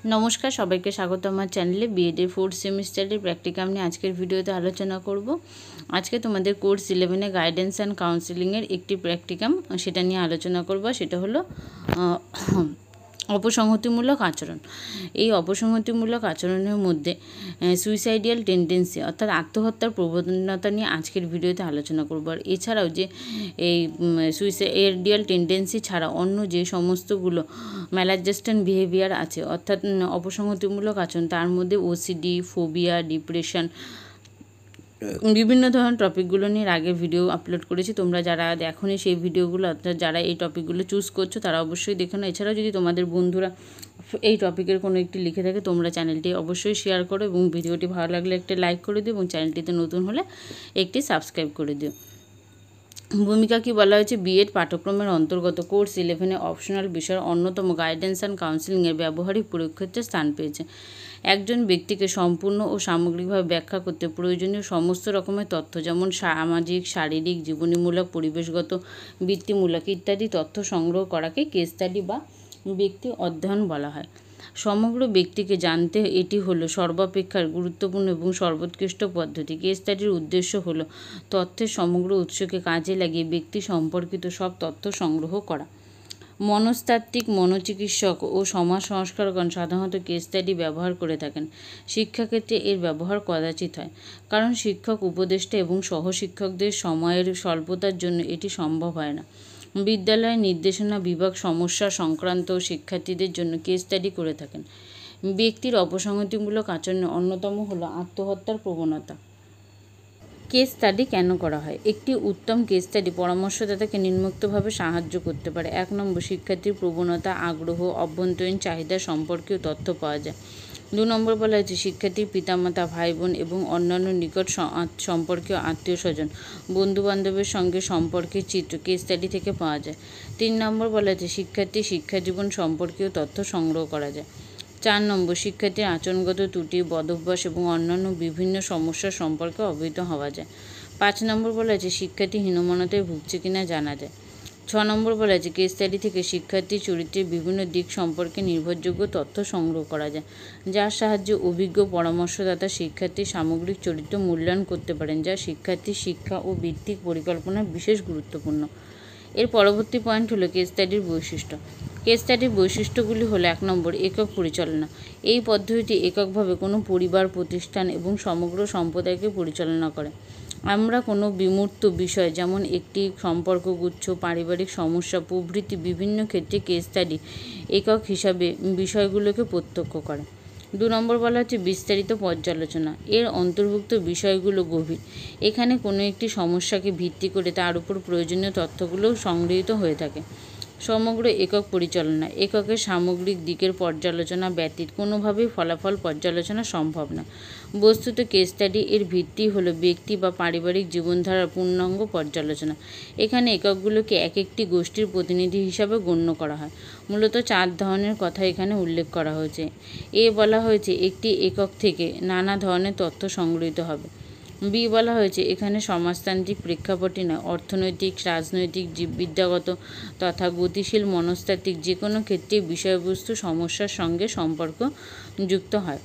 নমস্কার, সবাইকে স্বাগত আমার চ্যানেলে। বিএডের 4th সেমিস্টারের প্র্যাকটিকাম নিয়ে আজকের ভিডিওতে আলোচনা করব। আজকে তোমাদের কোর্স 11-এ গাইডেন্স অ্যান্ড কাউন্সিলিংয়ের একটি প্র্যাকটিকাম, সেটা নিয়ে আলোচনা করব। সেটা হলো অপসংহতিমূলক আচরণ। এই অপসংহতিমূলক আচরণের মধ্যে সুইসাইডিয়াল টেন্ডেন্সি অর্থাৎ আত্মহত্যার প্রবণতা নিয়ে আজকের ভিডিওতে আলোচনা করব। আর এছাড়াও যে এই সুইসাইডিয়াল টেন্ডেন্সি ছাড়া অন্য যে সমস্তগুলো ম্যালাডজাস্টেন্ট বিহেভিয়ার আছে অর্থাৎ অপসংহতিমূলক আচরণ, তার মধ্যে ওসিডি, ফোবিয়া, ডিপ্রেশন, বিভিন্ন ধরনের টপিকগুলো নিয়ে আগের ভিডিও আপলোড করেছি। তোমরা যারা দেখোনি সেই ভিডিওগুলো, অর্থাৎ যারা এই টপিকগুলো চুজ করছো তারা অবশ্যই দেখো না। এছাড়াও যদি তোমাদের বন্ধুরা এই টপিকের কোনো একটি লিখে থাকে, তোমরা চ্যানেলটি অবশ্যই শেয়ার করো এবং ভিডিওটি ভালো লাগলে একটা লাইক করে দিও এবং চ্যানেলটিতে নতুন হলে একটি সাবস্ক্রাইব করে দিও। ভূমিকা কি বলা হয়েছে? বিএড পাঠ্যক্রমের অন্তর্গত কোর্স 11-এ অপশনাল বিষয়ের অন্যতম গাইডেন্স অ্যান্ড কাউন্সিলিংয়ের ব্যবহারিক প্রয়োগ ক্ষেত্রে স্থান পেয়েছে। একজন ব্যক্তিকে সম্পূর্ণ ও সামগ্রিকভাবে ব্যাখ্যা করতে প্রয়োজনীয় সমস্ত রকমের তথ্য, যেমন সামাজিক, শারীরিক, জীবনীমূলক, পরিবেশগত, বৃত্তিমূলক ইত্যাদি তথ্য সংগ্রহ করাকে কেস স্টাডি বা ব্যক্তি অধ্যয়ন বলা হয়। সমগ্র ব্যক্তিকে জানতে এটি হলো সর্বাপেক্ষা গুরুত্বপূর্ণ এবং সর্বোৎকৃষ্ট পদ্ধতি। কেস স্টাডির উদ্দেশ্য হলো তথ্যের সমগ্র উৎসকে কাজে লাগিয়ে ব্যক্তি সম্পর্কিত সব তথ্য সংগ্রহ করা। মনস্তাত্ত্বিক, মনোচিকিৎসক ও সমাজ সংস্কারগণ সাধারণত কেস স্টাডি ব্যবহার করে থাকেন। শিক্ষাক্ষেত্রে এর ব্যবহার কদাচিৎ হয়, কারণ শিক্ষক, উপদেষ্টা এবং সহশিক্ষকদের সময়ের স্বল্পতার জন্য এটি সম্ভব হয় না। বিদ্যালয়ের নির্দেশনা বিভাগ সমস্যা সংক্রান্ত শিক্ষার্থীদের জন্য কেস স্টাডি করে থাকেন। ব্যক্তির অপসংহতিমূলক আচরণের অন্যতম হলো আত্মহত্যার প্রবণতা। কেস স্টাডি কেন করা হয়? একটি উত্তম কেস স্টাডি পরামর্শদাতাকে নিম্নোক্তভাবে সাহায্য করতে পারে। 1 নম্বর, শিক্ষার্থীর প্রবণতা, আগ্রহ, অভ্যন্তরীণ চাহিদা সম্পর্কেও তথ্য পাওয়া যায়। 2 নম্বর বলা হয়েছে শিক্ষার্থীর পিতামাতা, ভাই বোন এবং অন্যান্য নিকট সম্পর্কীয় আত্মীয় স্বজন, বন্ধুবান্ধবের সঙ্গে সম্পর্কের চিত্র কেস স্টাডি থেকে পাওয়া যায়। 3 নম্বর বলা হয়েছে শিক্ষার্থীর শিক্ষাজীবন সম্পর্কীয় তথ্য সংগ্রহ করা যায়। 4 নম্বর, শিক্ষার্থীর আচরণগত ত্রুটি, বদভ্যাস এবং অন্যান্য বিভিন্ন সমস্যা সম্পর্কে অবহিত হওয়া যায়। 5 নম্বর বলা হয়েছে শিক্ষার্থী হীনমন্যতায় ভুগছে কিনা জানা যায়। 6 নম্বর বলা হয়েছে কেস স্টাডি থেকে শিক্ষার্থীর চরিত্রের বিভিন্ন দিক সম্পর্কে নির্ভরযোগ্য তথ্য সংগ্রহ করা যায়, যার সাহায্যে অভিজ্ঞ পরামর্শদাতা শিক্ষার্থীর সামগ্রিক চরিত্র মূল্যায়ন করতে পারেন, যা শিক্ষার্থীর শিক্ষা ও ভিত্তিক পরিকল্পনার বিশেষ গুরুত্বপূর্ণ। এর পরবর্তী পয়েন্ট হলো কেস স্টাডির বৈশিষ্ট্য। কেস স্টাডির বৈশিষ্ট্যগুলি হলো: 1 নম্বর, একক পরিচালনা। এই পদ্ধতিটি এককভাবে কোনো পরিবার, প্রতিষ্ঠান এবং সমগ্র সম্প্রদায়কে পরিচালনা করে। আমরা কোনো বিমূর্ত বিষয়, যেমন একটি সম্পর্কগুচ্ছ, পারিবারিক সমস্যা প্রভৃতি বিভিন্ন ক্ষেত্রে কেস স্টাডি একক হিসাবে বিষয়গুলোকে প্রত্যক্ষ করে। 2 নম্বর বলা হচ্ছে বিস্তারিত পর্যালোচনা। এর অন্তর্ভুক্ত বিষয়গুলো গভীর। এখানে কোনো একটি সমস্যাকে ভিত্তি করে তার উপর প্রয়োজনীয় তথ্যগুলো সংগৃহীত হয়ে থাকে। সমগ্র একক পরিচালনা। এককের সামগ্রিক দিকের পর্যালোচনা ব্যতীত কোনোভাবেই ফলাফল পর্যালোচনা সম্ভব না। বস্তুত কেস স্টাডি এর ভিত্তি হলো ব্যক্তি বা পারিবারিক জীবনধারার পূর্ণাঙ্গ পর্যালোচনা। এখানে এককগুলোকে এক একটি গোষ্ঠীর প্রতিনিধি হিসাবে গণ্য করা হয়। মূলত 4 ধরনের কথা এখানে উল্লেখ করা হয়েছে। বলা হয়েছে একটি একক থেকে নানা ধরনের তথ্য সংগৃহীত হবে। বি বলা হয়েছে এখানে সমাজতান্ত্রিক প্রেক্ষাপটই নয়, অর্থনৈতিক, রাজনৈতিক, জীববিদ্যাগত তথা গতিশীল মনস্তাত্ত্বিক যে কোনো ক্ষেত্রে বিষয়বস্তু সমস্যার সঙ্গে সম্পর্ক যুক্ত হয়।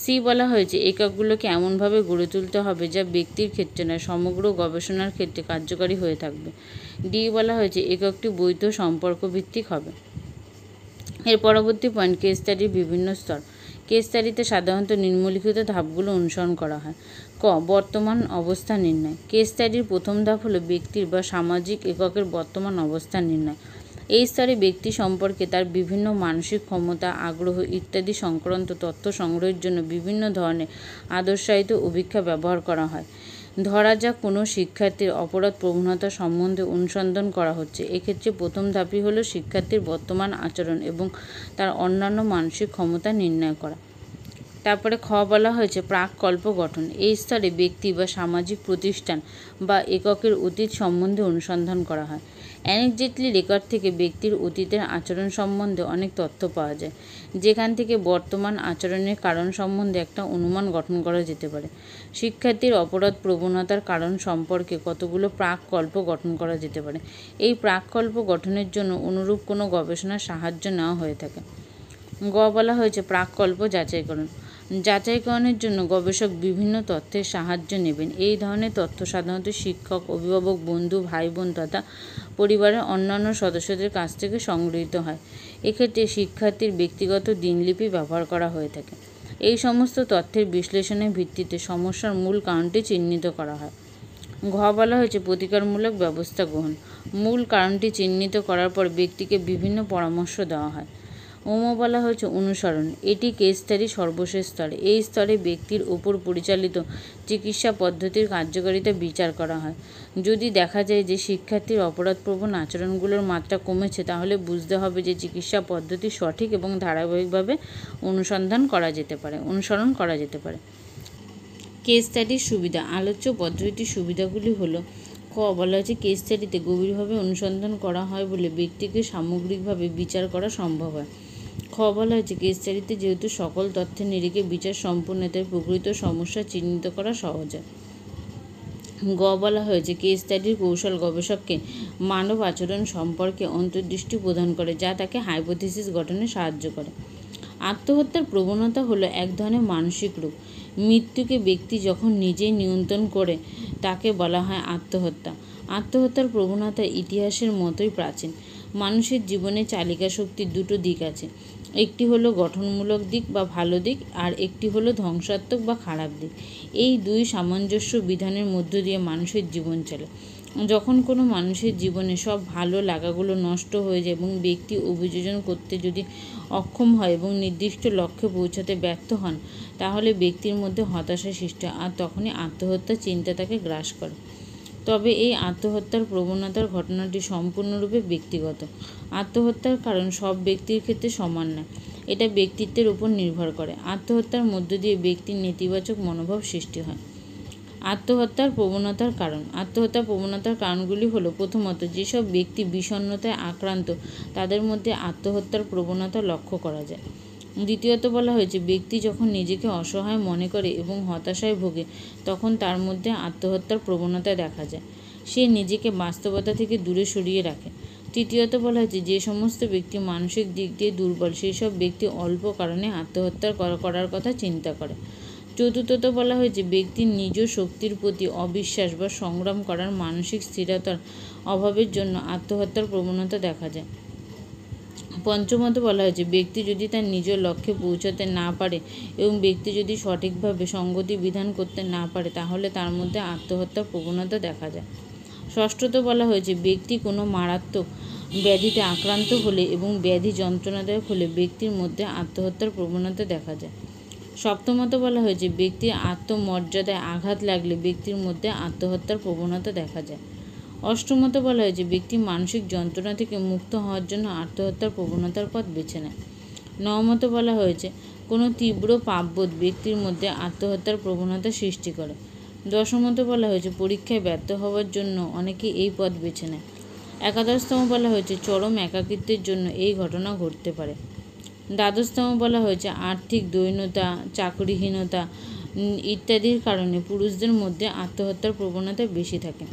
সি বলা হয়েছে এককগুলোকে এমনভাবে গড়ে তুলতে হবে যা ব্যক্তির ক্ষেত্রে নয়, সমগ্র গবেষণার ক্ষেত্রে কার্যকারী হয়ে থাকবে। ডি বলা হয়েছে এককটি বৈধ সম্পর্কভিত্তিক হবে। এর পরবর্তী পয়েন্ট কেস স্টাডির বিভিন্ন স্তর। কেস স্টাডিতে সাধারণত নিম্নলিখিত ধাপগুলো অনুসরণ করা হয়। ক, বর্তমান অবস্থা নির্ণয়। কেস স্টাডির প্রথম ধাপ হলো ব্যক্তির বা সামাজিক এককের বর্তমান অবস্থা নির্ণয়। এই স্তরে ব্যক্তি সম্পর্কে তার বিভিন্ন মানসিক ক্ষমতা, আগ্রহ ইত্যাদি সংক্রান্ত তথ্য সংগ্রহের জন্য বিভিন্ন ধরনের আদর্শায়িত অভিক্ষা ব্যবহার করা হয়। ধরা যাক কোনো শিক্ষার্থীর অপরাধ প্রবণতা সম্বন্ধে অনুসন্ধান করা হচ্ছে। এক্ষেত্রে প্রথম ধাপই হলো শিক্ষার্থীর বর্তমান আচরণ এবং তার অন্যান্য মানসিক ক্ষমতা নির্ণয় করা। তারপরে খ বলা হয়েছে প্রাককল্প গঠন। এই স্তরে ব্যক্তি বা সামাজিক প্রতিষ্ঠান বা এককের অতীত সম্বন্ধে অনুসন্ধান করা হয়। অ্যানেকডেটলি রেকর্ড থেকে ব্যক্তির অতীতের আচরণ সম্বন্ধে অনেক তথ্য পাওয়া যায়, যেখান থেকে বর্তমান আচরণের কারণ সম্বন্ধে একটা অনুমান গঠন করা যেতে পারে। শিক্ষার্থীর অপরাধ প্রবণতার কারণ সম্পর্কে কতগুলো প্রাককল্প গঠন করা যেতে পারে। এই প্রাককল্প গঠনের জন্য অনুরূপ কোনো গবেষণার সাহায্য নেওয়া হয়ে থাকে। গ বলা হয়েছে প্রাক্কল্প যাচাইকরণ। যাচাইকরণের জন্য গবেষক বিভিন্ন তথ্যের সাহায্য নেবেন। এই ধরনের তথ্য সাধারণত শিক্ষক, অভিভাবক, বন্ধু, ভাই বোন তথা পরিবারের অন্যান্য সদস্যদের কাছ থেকে সংগৃহীত হয়। এক্ষেত্রে শিক্ষার্থীর ব্যক্তিগত দিনলিপি ব্যবহার করা হয়ে থাকে। এই সমস্ত তথ্যের বিশ্লেষণের ভিত্তিতে সমস্যার মূল কারণটি চিহ্নিত করা হয়। ঘ বলা হয়েছে প্রতিকারমূলক ব্যবস্থা গ্রহণ। মূল কারণটি চিহ্নিত করার পর ব্যক্তিকে বিভিন্ন পরামর্শ দেওয়া হয়। বলা হয়েছে অনুসরণ। এটি কেস স্টাডির সর্বশেষ স্তর। এই স্তরে ব্যক্তির উপর পরিচালিত চিকিৎসা পদ্ধতির কার্যকারিতা বিচার করা হয়। যদি দেখা যায় যে শিক্ষার্থীর অপরাধপ্রবণ আচরণগুলোর মাত্রা কমেছে, তাহলে বুঝতে হবে যে চিকিৎসা পদ্ধতি সঠিক এবং ধারাবাহিকভাবে অনুসরণ করা যেতে পারে। কেস স্টাডির সুবিধা। আলোচ্য পদ্ধতির সুবিধাগুলি হলো: ক বলা হয়েছে কেস স্টাডিতে গভীরভাবে অনুসন্ধান করা হয় বলে ব্যক্তিকে সামগ্রিকভাবে বিচার করা সম্ভব হয়। খ বলা হয়েছে কেস স্টাডিতে যেহেতু সকল তথ্যের নিরিখে বিচার সম্পূর্ণ, তাই প্রকৃত সমস্যা চিহ্নিত করা সহজ হয়। গ বলা হয়েছে কেস স্টাডির কৌশল গবেষককে মানব আচরণ সম্পর্কে অন্তর্দৃষ্টি প্রদান করে, যা তাকে হাইপোথিসিস গঠনে সাহায্য করে। আত্মহত্যার প্রবণতা হলো এক ধরনের মানসিক রোগ। মৃত্যুকে ব্যক্তি যখন নিজেই নিয়ন্ত্রণ করে তাকে বলা হয় আত্মহত্যা। আত্মহত্যার প্রবণতা ইতিহাসের মতোই প্রাচীন। মানুষের জীবনে চালিকা শক্তির দুটো দিক আছে। একটি হলো গঠনমূলক দিক বা ভালো দিক, আর একটি হলো ধ্বংসাত্মক বা খারাপ দিক। এই দুই সামঞ্জস্য বিধানের মধ্য দিয়ে মানুষের জীবন চলে। যখন কোনো মানুষের জীবনে সব ভালো লাগাগুলো নষ্ট হয়ে যায় এবং ব্যক্তি অভিযোজন করতে যদি অক্ষম হয় এবং নির্দিষ্ট লক্ষ্যে পৌঁছাতে ব্যর্থ হন, তাহলে ব্যক্তির মধ্যে হতাশা সৃষ্টি হয়, আর তখনই আত্মহত্যার চিন্তা তাকে গ্রাস করে। তবে এই আত্মহত্যার প্রবণতার ঘটনাটি সম্পূর্ণরূপে ব্যক্তিগত। আত্মহত্যার কারণ সব ব্যক্তির ক্ষেত্রে সমান নয়, এটা ব্যক্তিত্বের উপর নির্ভর করে। আত্মহত্যার মধ্য দিয়ে ব্যক্তির নেতিবাচক মনোভাব সৃষ্টি হয়। আত্মহত্যার প্রবণতার কারণগুলি হলো: প্রথমত, যেসব ব্যক্তি বিষণ্ণতায় আক্রান্ত তাদের মধ্যে আত্মহত্যার প্রবণতা লক্ষ্য করা যায়। দ্বিতীয়ত বলা হয়েছে ব্যক্তি যখন নিজেকে অসহায় মনে করে এবং হতাশায় ভোগে, তখন তার মধ্যে আত্মহত্যার প্রবণতা দেখা যায়। সে নিজেকে বাস্তবতা থেকে দূরে সরিয়ে রাখে। তৃতীয়ত বলা হয়েছে যে সমস্ত ব্যক্তি মানসিক দিক দিয়ে দুর্বল, সেই সব ব্যক্তি অল্প কারণে আত্মহত্যা করার কথা চিন্তা করে। চতুর্থত বলা হয়েছে ব্যক্তির নিজ শক্তির প্রতি অবিশ্বাস বা সংগ্রাম করার মানসিক স্থিরতার অভাবের জন্য আত্মহত্যার প্রবণতা দেখা যায়। পঞ্চমত বলা হয়েছে ব্যক্তি যদি তার নিজ লক্ষ্যে পৌঁছাতে না পারে এবং ব্যক্তি যদি সঠিকভাবে সঙ্গতি বিধান করতে না পারে, তাহলে তার মধ্যে আত্মহত্যার প্রবণতা দেখা যায়। ষষ্ঠত বলা হয়েছে ব্যক্তি কোনো মারাত্মক ব্যাধিতে আক্রান্ত হলে এবং ব্যাধি যন্ত্রণাদায়ক হলে ব্যক্তির মধ্যে আত্মহত্যার প্রবণতা দেখা যায়। সপ্তমত বলা হয়েছে ব্যক্তির আত্মমর্যাদায় আঘাত লাগলে ব্যক্তির মধ্যে আত্মহত্যার প্রবণতা দেখা যায়। অষ্টমত বলা হয়েছে ব্যক্তি মানসিক যন্ত্রণা থেকে মুক্ত হওয়ার জন্য আত্মহত্যার প্রবণতার পথ বেছে নেয়। নবমত বলা হয়েছে কোনো তীব্র পাপবোধ ব্যক্তির মধ্যে আত্মহত্যার প্রবণতা সৃষ্টি করে। দশমত বলা হয়েছে পরীক্ষায় ব্যর্থ হওয়ার জন্য অনেকে এই পথ বেছে নেয়। একাদশতম বলা হয়েছে চরম একাকিত্বের জন্য এই ঘটনা ঘটতে পারে। দ্বাদশতম বলা হয়েছে আর্থিক দৈন্যতা, চাকরিহীনতা ইত্যাদির কারণে পুরুষদের মধ্যে আত্মহত্যার প্রবণতা বেশি থাকে।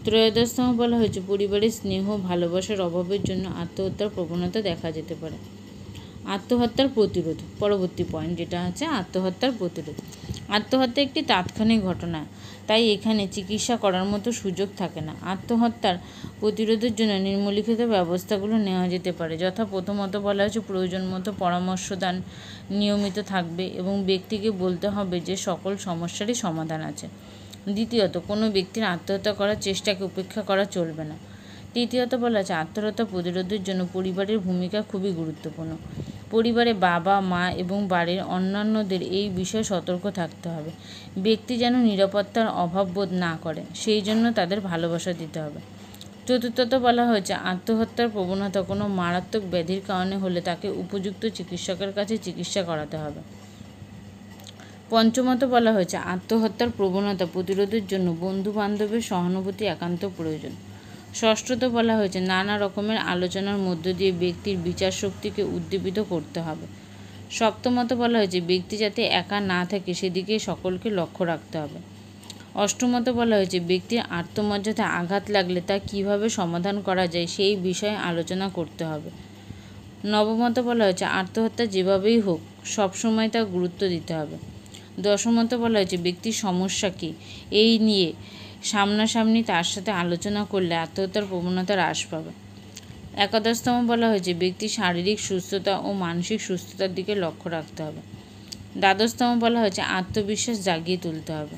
ত্রয়োদশতম বলা হয়েছে পরিবারের স্নেহ ভালোবাসার অভাবের জন্য আত্মহত্যার প্রবণতা দেখা যেতে পারে। আত্মহত্যার প্রতিরোধ, পরবর্তী পয়েন্ট যেটা আছে আত্মহত্যার প্রতিরোধ। আত্মহত্যা একটি তাৎক্ষণিক ঘটনা, তাই এখানে চিকিৎসা করার মতো সুযোগ থাকে না। আত্মহত্যার প্রতিরোধের জন্য নিম্নলিখিত ব্যবস্থাগুলো নেওয়া যেতে পারে, যথা: প্রথমত বলা হয়েছে প্রয়োজন মতো পরামর্শদান নিয়মিত থাকবে এবং ব্যক্তিকে বলতে হবে যে সকল সমস্যারই সমাধান আছে। দ্বিতীয়ত, কোনো ব্যক্তির আত্মহত্যা করার চেষ্টাকে উপেক্ষা করা চলবে না। তৃতীয়ত বলা আছে আত্মহত্যা প্রতিরোধের জন্য পরিবারের ভূমিকা খুবই গুরুত্বপূর্ণ। পরিবারে বাবা, মা এবং বাড়ির অন্যান্যদের এই বিষয়ে সতর্ক থাকতে হবে। ব্যক্তি যেন নিরাপত্তার অভাব বোধ না করে, সেই জন্য তাদের ভালোবাসা দিতে হবে। চতুর্থত বলা হয়েছে আত্মহত্যার প্রবণতা কোনো মারাত্মক ব্যাধির কারণে হলে তাকে উপযুক্ত চিকিৎসকের কাছে চিকিৎসা করাতে হবে। পঞ্চমত বলা হয়েছে আত্মহত্যার প্রবণতা প্রতিরোধের জন্য বন্ধু বান্ধবের সহানুভূতি একান্ত প্রয়োজন। ষষ্ঠত বলা হয়েছে নানা রকমের আলোচনার মধ্য দিয়ে ব্যক্তির বিচার শক্তিকে উদ্দীপিত করতে হবে। সপ্তমত বলা হয়েছে ব্যক্তি যাতে একা না থাকে সেদিকে সকলকে লক্ষ্য রাখতে হবে। অষ্টমত বলা হয়েছে ব্যক্তির আত্মমর্যাদায় আঘাত লাগলে তা কীভাবে সমাধান করা যায় সেই বিষয়ে আলোচনা করতে হবে। নবমত বলা হয়েছে আত্মহত্যা যেভাবেই হোক সবসময় তা গুরুত্ব দিতে হবে। দশমত বলা হয়েছে ব্যক্তির সমস্যা কী এই নিয়ে সামনাসামনি তার সাথে আলোচনা করলে আত্মহত্যার প্রবণতা হ্রাস পাবে। একাদশতম বলা হয়েছে ব্যক্তির শারীরিক সুস্থতা ও মানসিক সুস্থতার দিকে লক্ষ্য রাখতে হবে। দ্বাদশতম বলা হয়েছে আত্মবিশ্বাস জাগিয়ে তুলতে হবে।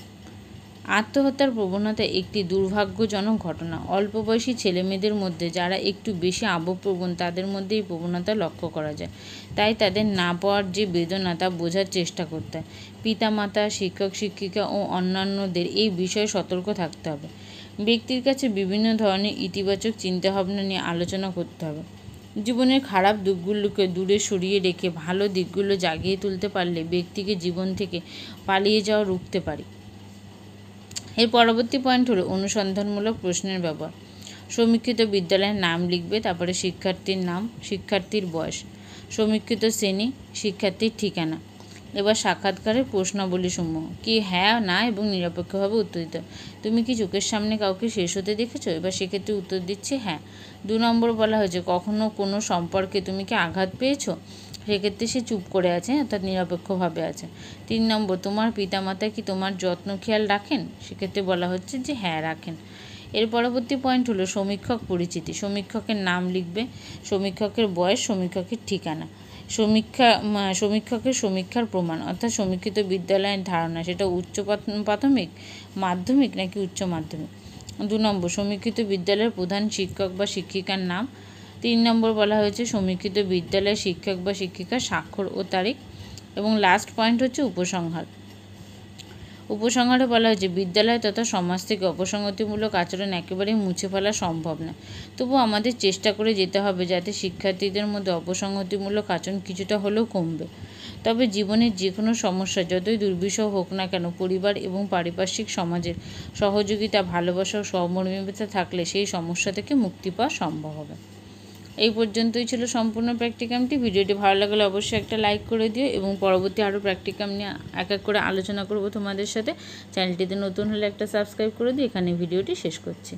আত্মহত্যার প্রবণতা একটি দুর্ভাগ্যজনক ঘটনা। অল্প বয়সী ছেলেমেয়েদের মধ্যে যারা একটু বেশি আবেগপ্রবণ তাদের মধ্যে এই প্রবণতা লক্ষ্য করা যায়। তাই তাদের না পাওয়ার যে বেদনা তা বোঝার চেষ্টা করতে হয়। পিতামাতা, শিক্ষক শিক্ষিকা ও অন্যান্যদের এই বিষয়ে সতর্ক থাকতে হবে। ব্যক্তির কাছে বিভিন্ন ধরনের ইতিবাচক চিন্তাভাবনা নিয়ে আলোচনা করতে হবে। জীবনের খারাপ দিকগুলোকে দূরে সরিয়ে রেখে ভালো দিকগুলো জাগিয়ে তুলতে পারলে ব্যক্তিকে জীবন থেকে পালিয়ে যাওয়া রুখতে পারে। এর পরবর্তী পয়েন্ট হলো অনুসন্ধানমূলক প্রশ্নের ব্যবহার। সমীক্ষিত বিদ্যালয়ের নাম লিখবে, তারপরে শিক্ষার্থীর নাম, শিক্ষার্থীর বয়স, সমীক্ষিত শ্রেণী, শিক্ষার্থীর ঠিকানা। এবার সাক্ষাৎকারের প্রশ্নাবলীসমূহ কি হ্যাঁ না এবং নিরপেক্ষভাবে উত্তর দিতে হবে। তুমি কি চোখের সামনে কাউকে শেষ হতে দেখেছো? এবার সেক্ষেত্রে উত্তর দিচ্ছে হ্যাঁ। 2 নম্বর বলা হয়েছে কখনো কোনো সম্পর্কে তুমি কি আঘাত পেয়েছো? সেক্ষেত্রে সে চুপ করে আছে, অর্থাৎ নিরপেক্ষভাবে আছে। 3 নম্বর তোমার পিতামাতা কি তোমার যত্ন খেয়াল রাখেন? সেক্ষেত্রে বলা হচ্ছে যে হ্যাঁ রাখেন। এর পরবর্তী পয়েন্ট হলো সমীক্ষক পরিচিতি। সমীক্ষকের নাম লিখবে, সমীক্ষকের বয়স, সমীক্ষকের ঠিকানা। সমীক্ষকের সমীক্ষার প্রমাণ, অর্থাৎ সমীক্ষিত বিদ্যালয়ের ধারণা সেটা উচ্চ প্রাথমিক, মাধ্যমিক নাকি উচ্চ মাধ্যমিক। 2 নম্বর সমীক্ষিত বিদ্যালয়ের প্রধান শিক্ষক বা শিক্ষিকার নাম। 3 নম্বর বলা হয়েছে সমীক্ষিত বিদ্যালয়ের শিক্ষক বা শিক্ষিকার স্বাক্ষর ও তারিখ। এবং লাস্ট পয়েন্ট হচ্ছে উপসংহার। উপসংহারে বলা হয়েছে বিদ্যালয় তথা সমাজ থেকে অপসংগতিমূলক আচরণ একেবারেই মুছে ফেলা সম্ভব না, তবু আমাদের চেষ্টা করে যেতে হবে যাতে শিক্ষার্থীদের মধ্যে অপসংগতিমূলক আচরণ কিছুটা হলেও কমবে। তবে জীবনের যে কোনো সমস্যা যতই দুর্বিষহ হোক না কেন, পরিবার এবং পারিপার্শ্বিক সমাজের সহযোগিতা, ভালোবাসা ও সহমর্মিতা থাকলে সেই সমস্যা থেকে মুক্তি পাওয়া সম্ভব হবে। এই পর্যন্তই ছিল সম্পূর্ণ প্র্যাকটিকামটি। ভিডিওটি ভালো লাগলে অবশ্যই একটা লাইক করে দিও এবং পরবর্তী আরও প্র্যাকটিকাম নিয়ে এক এক করে আলোচনা করব তোমাদের সাথে। চ্যানেলটিতে নতুন হলে একটা সাবস্ক্রাইব করে দিও। এখানে ভিডিওটি শেষ করছি।